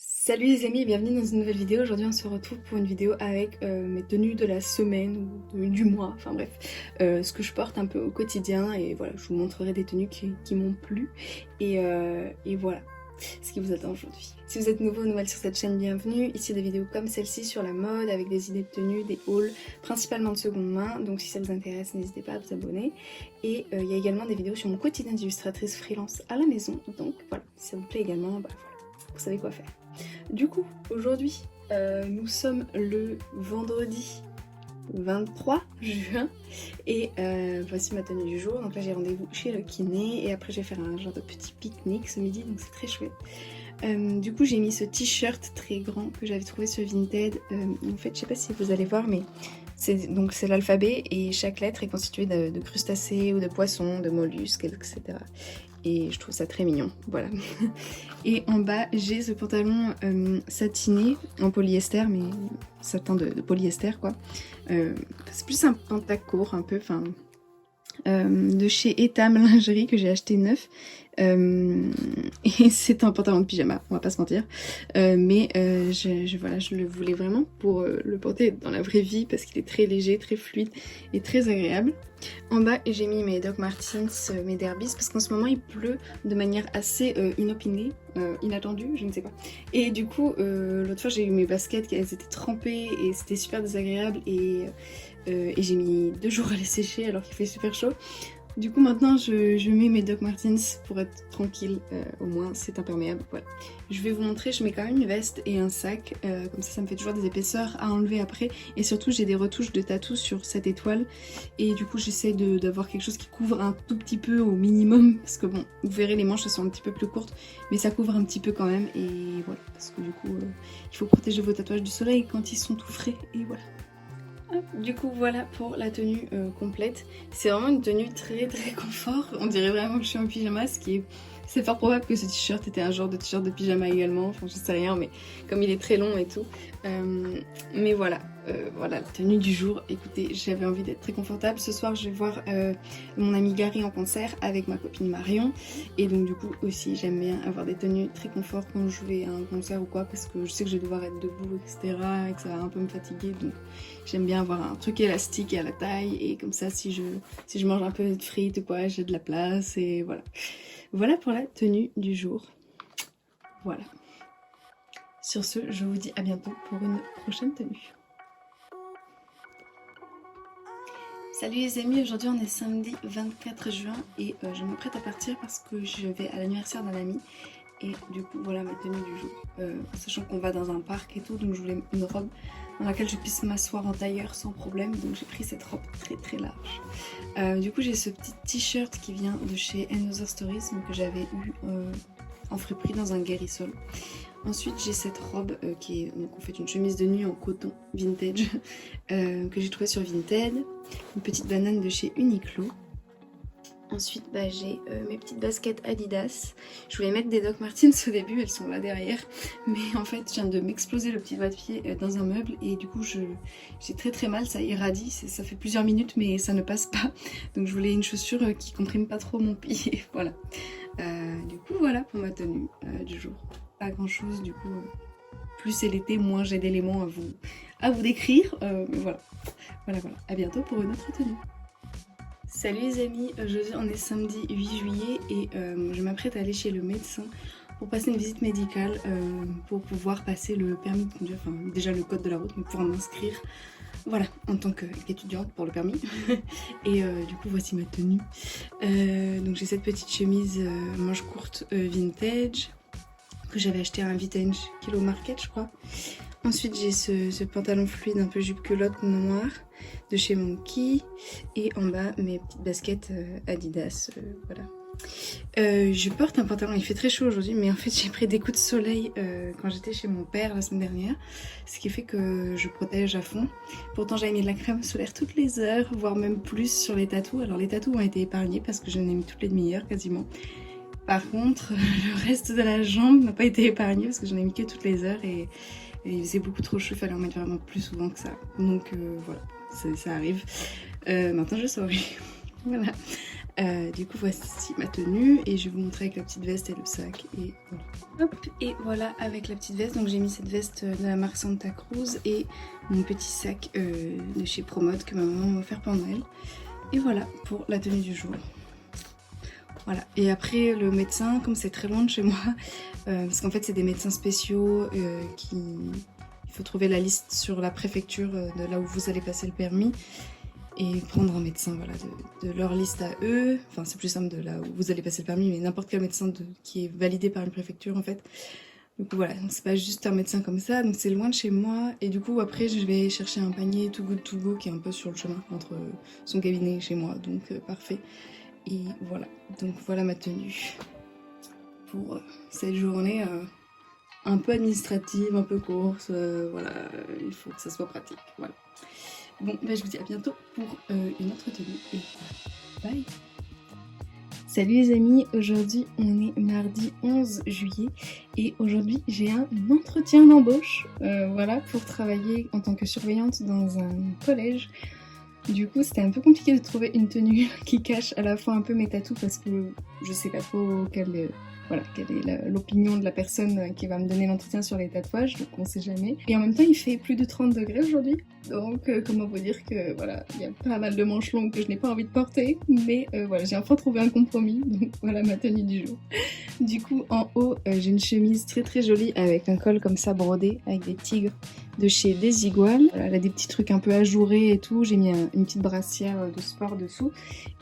Salut les amis et bienvenue dans une nouvelle vidéo. Aujourd'hui on se retrouve pour une vidéo avec mes tenues de la semaine ou du mois, enfin bref, ce que je porte un peu au quotidien et voilà, je vous montrerai des tenues qui m'ont plu et voilà ce qui vous attend aujourd'hui. Si vous êtes nouveau ou nouvelle sur cette chaîne, bienvenue. Ici des vidéos comme celle-ci sur la mode avec des idées de tenues, des hauls, principalement de seconde main, donc si ça vous intéresse n'hésitez pas à vous abonner. Et il y a également des vidéos sur mon quotidien d'illustratrice freelance à la maison, donc voilà, si ça vous plaît également, bah voilà, vous savez quoi faire. Du coup, aujourd'hui, nous sommes le vendredi 23 juin et voici ma tenue du jour. Donc là j'ai rendez-vous chez le kiné et après je vais faire un genre de petit pique-nique ce midi, donc c'est très chouette. Du coup j'ai mis ce t-shirt très grand que j'avais trouvé sur Vinted. En fait je sais pas si vous allez voir mais c'est l'alphabet et chaque lettre est constituée de crustacés ou de poissons, de mollusques, etc. Et je trouve ça très mignon, voilà. Et en bas j'ai ce pantalon satiné en polyester, mais satin de polyester quoi. C'est plus un pantacourt un peu, enfin de chez Etam Lingerie que j'ai acheté neuf. Et c'est un pantalon de pyjama, on va pas se mentir. Mais voilà, je le voulais vraiment pour le porter dans la vraie vie parce qu'il est très léger, très fluide et très agréable. En bas j'ai mis mes Doc Martens, mes Derbies, parce qu'en ce moment il pleut de manière assez inopinée, inattendue, je ne sais pas. Et du coup l'autre fois j'ai eu mes baskets, elles étaient trempées et c'était super désagréable et j'ai mis 2 jours à les sécher alors qu'il fait super chaud. Du coup maintenant je mets mes Doc Martens pour être tranquille, au moins c'est imperméable, voilà. Je vais vous montrer, je mets quand même une veste et un sac, comme ça me fait toujours des épaisseurs à enlever après. Et surtout j'ai des retouches de tatou sur cette étoile et du coup j'essaie d'avoir quelque chose qui couvre un tout petit peu au minimum. Parce que bon, vous verrez les manches elles sont un petit peu plus courtes mais ça couvre un petit peu quand même et voilà. Parce que du coup il faut protéger vos tatouages du soleil quand ils sont tout frais et voilà. Du coup voilà pour la tenue complète. C'est vraiment une tenue très confort. On dirait vraiment que je suis en pyjama, c'est fort probable que ce t-shirt était un genre de t-shirt de pyjama également, enfin je sais rien mais comme il est très long et tout. Mais voilà, voilà la tenue du jour. Écoutez, j'avais envie d'être très confortable. Ce soir je vais voir mon ami Gary en concert avec ma copine Marion. Et donc du coup aussi j'aime bien avoir des tenues très confort quand je vais à un concert ou quoi, parce que je sais que je vais devoir être debout etc. et que ça va un peu me fatiguer, donc j'aime bien avoir un truc élastique à la taille et comme ça si je mange un peu de frites ou quoi j'ai de la place et voilà. Voilà pour la tenue du jour. Voilà. Sur ce, je vous dis à bientôt pour une prochaine tenue. Salut les amis, aujourd'hui on est samedi 24 juin et je m'apprête à partir parce que je vais à l'anniversaire d'un ami. Et du coup voilà ma tenue du jour, sachant qu'on va dans un parc et tout, donc je voulais une robe dans laquelle je puisse m'asseoir en tailleur sans problème, donc j'ai pris cette robe très large. Du coup j'ai ce petit t-shirt qui vient de chez Another Stories, que j'avais eu en friperie dans un Guérissol. Ensuite j'ai cette robe qui est donc en fait une chemise de nuit en coton vintage que j'ai trouvée sur Vinted, une petite banane de chez Uniqlo. Ensuite bah, j'ai mes petites baskets Adidas. Je voulais mettre des Doc Martens au début, elles sont là derrière. Mais en fait je viens de m'exploser le petit doigt de pied dans un meuble et du coup j'ai très mal, ça irradie, ça fait plusieurs minutes mais ça ne passe pas. Donc je voulais une chaussure qui comprime pas trop mon pied, voilà. Du coup voilà pour ma tenue du jour. Pas grand chose du coup, plus c'est l'été, moins j'ai d'éléments à vous décrire. Mais voilà, à bientôt pour une autre tenue. Salut les amis, aujourd'hui on est samedi 8 juillet et je m'apprête à aller chez le médecin pour passer une visite médicale pour pouvoir passer le permis de conduire, enfin déjà le code de la route, mais pouvoir m'inscrire, voilà, en tant qu'étudiante pour le permis. Et du coup voici ma tenue. Donc j'ai cette petite chemise manche courte vintage que j'avais acheté à un vintage Kilo Market je crois. Ensuite j'ai ce pantalon fluide un peu jupe culotte noir de chez Monkey et en bas mes petites baskets Adidas, voilà. Je porte un pantalon, il fait très chaud aujourd'hui mais en fait j'ai pris des coups de soleil quand j'étais chez mon père la semaine dernière, ce qui fait que je protège à fond. Pourtant j'avais mis de la crème solaire toutes les heures, voire même plus sur les tatous. Alors les tatous ont été épargnés parce que j'en ai mis toutes les demi-heures quasiment. Par contre le reste de la jambe n'a pas été épargné parce que j'en ai mis que toutes les heures et il faisait beaucoup trop chaud, il fallait en mettre vraiment plus souvent que ça. Donc voilà, ça arrive. Maintenant je saurai. Voilà. Du coup voici ma tenue et je vais vous montrer avec la petite veste et le sac et voilà. Hop, et voilà avec la petite veste, donc j'ai mis cette veste de la marque Santa Cruz et mon petit sac de chez Promode que ma maman m'a offert pour Noël. Et voilà pour la tenue du jour. Voilà, et après le médecin, comme c'est très loin de chez moi, parce qu'en fait c'est des médecins spéciaux il faut trouver la liste sur la préfecture de là où vous allez passer le permis et prendre un médecin voilà, de leur liste à eux. Enfin c'est plus simple de là où vous allez passer le permis, mais n'importe quel médecin qui est validé par une préfecture en fait. Du coup voilà, c'est pas juste un médecin comme ça, donc c'est loin de chez moi. Et du coup après je vais chercher un panier Too Good To Go qui est un peu sur le chemin entre son cabinet et chez moi, donc parfait. Et voilà, donc voilà ma tenue pour cette journée un peu administrative, un peu course, voilà, il faut que ça soit pratique, voilà. Bon, bah, je vous dis à bientôt pour une autre tenue et bye. Salut les amis, aujourd'hui on est mardi 11 juillet et aujourd'hui j'ai un entretien d'embauche, voilà, pour travailler en tant que surveillante dans un collège. Du coup c'était un peu compliqué de trouver une tenue qui cache à la fois un peu mes tatous parce que je sais pas trop quelle est l'opinion de la personne qui va me donner l'entretien sur les tatouages, donc on sait jamais. Et en même temps il fait plus de 30 degrés aujourd'hui, donc comment vous dire que voilà, il y a pas mal de manches longues que je n'ai pas envie de porter, mais voilà, j'ai enfin trouvé un compromis, donc voilà ma tenue du jour. Du coup en haut j'ai une chemise très très jolie avec un col comme ça brodé avec des tigres de chez Desigual. Voilà, elle a des petits trucs un peu ajourés et tout, j'ai mis une petite brassière de sport dessous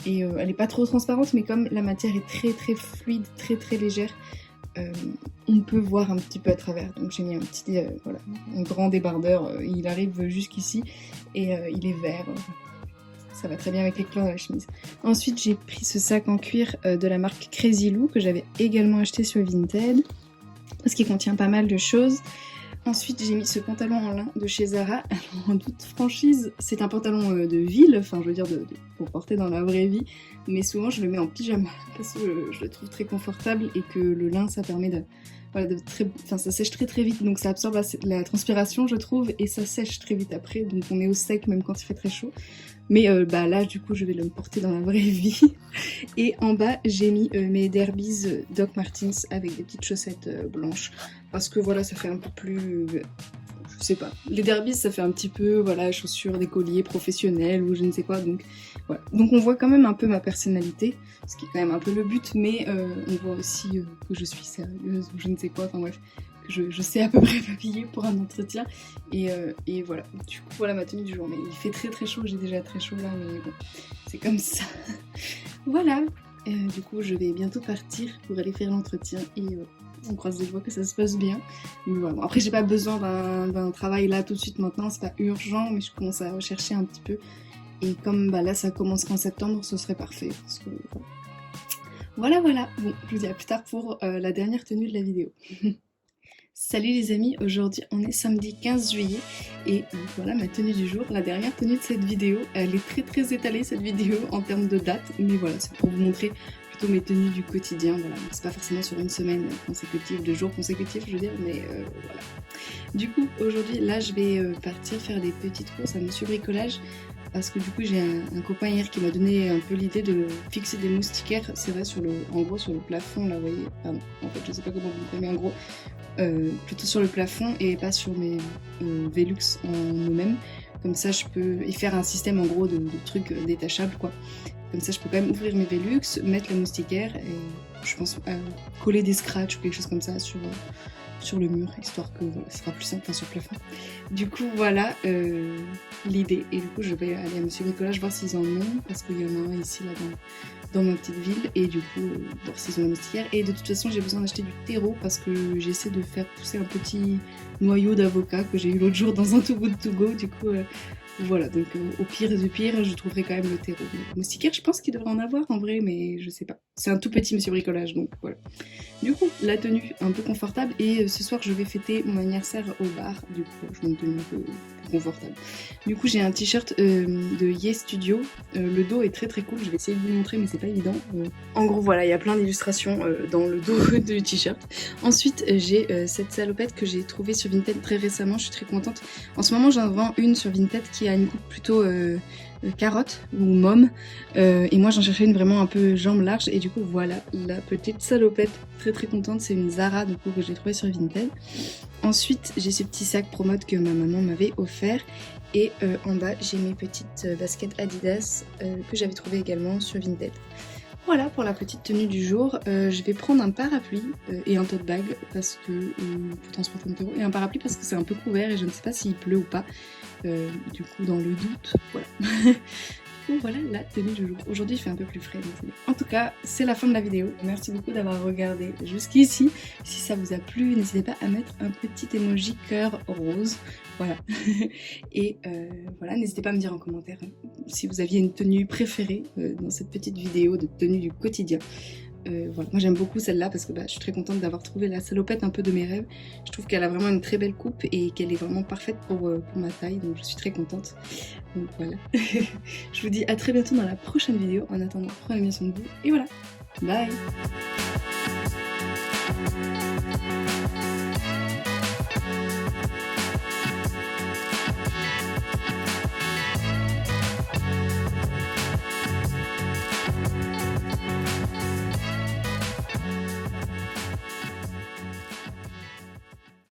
et elle est pas trop transparente, mais comme la matière est très très fluide, très très légère, on peut voir un petit peu à travers. Donc j'ai mis un petit voilà, un grand débardeur, il arrive jusqu'ici et il est vert. Ça va très bien avec les couleurs de la chemise. Ensuite j'ai pris ce sac en cuir de la marque Crazy Lou que j'avais également acheté sur Vinted parce qu'il contient pas mal de choses. Ensuite j'ai mis ce pantalon en lin de chez Zara. Alors, en toute franchise, c'est un pantalon de ville, enfin je veux dire pour porter dans la vraie vie, mais souvent je le mets en pyjama parce que je le trouve très confortable et que le lin ça permet ça sèche très très vite, donc ça absorbe la transpiration je trouve et ça sèche très vite après, donc on est au sec même quand il fait très chaud. Mais là du coup je vais le porter dans la vraie vie. Et en bas j'ai mis mes Derbies Doc Martens avec des petites chaussettes blanches parce que voilà ça fait un peu plus... je sais pas, les Derbies ça fait un petit peu voilà chaussures d'écolier professionnel ou je ne sais quoi, donc voilà. Donc on voit quand même un peu ma personnalité, ce qui est quand même un peu le but, mais on voit aussi que je suis sérieuse ou je ne sais quoi, enfin bref, que je sais à peu près m'habiller pour un entretien et voilà. Du coup voilà ma tenue du jour, mais il fait très très chaud, j'ai déjà très chaud là, mais bon c'est comme ça. Voilà, du coup je vais bientôt partir pour aller faire l'entretien et on croise les doigts que ça se passe bien. Mais voilà. Bon, après j'ai pas besoin d'un travail là tout de suite maintenant, c'est pas urgent, mais je commence à rechercher un petit peu. Et comme là ça commencera en septembre, ce serait parfait. Parce que, voilà. Bon, je vous dis à plus tard pour la dernière tenue de la vidéo. Salut les amis, aujourd'hui on est samedi 15 juillet et voilà ma tenue du jour, la dernière tenue de cette vidéo. Elle est très très étalée cette vidéo en termes de date, mais voilà, c'est pour vous montrer plutôt mes tenues du quotidien. Voilà, c'est pas forcément sur une semaine consécutive, 2 jours consécutifs je veux dire, mais voilà. Du coup aujourd'hui là je vais partir faire des petites courses à Monsieur Bricolage. Parce que du coup j'ai un copain hier qui m'a donné un peu l'idée de fixer des moustiquaires, c'est vrai, en gros sur le plafond là, vous voyez, pardon, en fait je sais pas comment vous montrer, mais en gros plutôt sur le plafond et pas sur mes Velux en eux-mêmes. Comme ça je peux y faire un système en gros de trucs détachables quoi. Comme ça je peux quand même ouvrir mes Velux, mettre la moustiquaire et je pense coller des scratchs ou quelque chose comme ça sur le mur, histoire que voilà, ce sera plus simple sur le plafond. Du coup voilà l'idée, et du coup je vais aller à Monsieur Bricolage voir s'ils en ont, parce qu'il y en a un ici là dans ma petite ville, et du coup voir s'ils ont la moustiquaire. Et de toute façon j'ai besoin d'acheter du terreau parce que j'essaie de faire pousser un petit noyau d'avocat que j'ai eu l'autre jour dans un Too Good To Go, du coup voilà, donc au pire du pire, je trouverai quand même le terreau. Le moustiquaire, je pense qu'il devrait en avoir en vrai, mais je sais pas. C'est un tout petit Monsieur Bricolage, donc voilà. Du coup, la tenue un peu confortable, et ce soir je vais fêter mon anniversaire au bar, du coup je mets une tenue un peu confortable. Du coup j'ai un t-shirt de Yes Studio, le dos est très très cool, je vais essayer de vous montrer mais c'est pas évident. En gros voilà, il y a plein d'illustrations dans le dos du t-shirt. Ensuite j'ai cette salopette que j'ai trouvée sur Vinted très récemment, je suis très contente. En ce moment j'en vends une sur Vinted qui a une coupe plutôt carotte ou môme. Et moi j'en cherchais une vraiment un peu jambe large. Et du coup voilà la petite salopette. Très très contente. C'est une Zara du coup que j'ai trouvée sur Vinted. Ensuite j'ai ce petit sac Promode que ma maman m'avait offert. Et en bas j'ai mes petites baskets Adidas que j'avais trouvées également sur Vinted. Voilà pour la petite tenue du jour. Je vais prendre un parapluie et un tote bag parce que pour transporter mon terreau, et un parapluie parce que c'est un peu couvert et je ne sais pas s'il pleut ou pas. Du coup dans le doute, voilà. Donc voilà la tenue du jour. Aujourd'hui il fait un peu plus frais, donc c'est bien. En tout cas c'est la fin de la vidéo. Merci beaucoup d'avoir regardé jusqu'ici. Si ça vous a plu, n'hésitez pas à mettre un petit emoji cœur rose. Voilà. Et voilà, n'hésitez pas à me dire en commentaire si vous aviez une tenue préférée dans cette petite vidéo de tenue du quotidien. Voilà. Moi j'aime beaucoup celle-là parce que je suis très contente d'avoir trouvé la salopette un peu de mes rêves. Je trouve qu'elle a vraiment une très belle coupe et qu'elle est vraiment parfaite pour ma taille, donc je suis très contente. Donc voilà. Je vous dis à très bientôt dans la prochaine vidéo. En attendant, prenez bien soin de vous et voilà. Bye!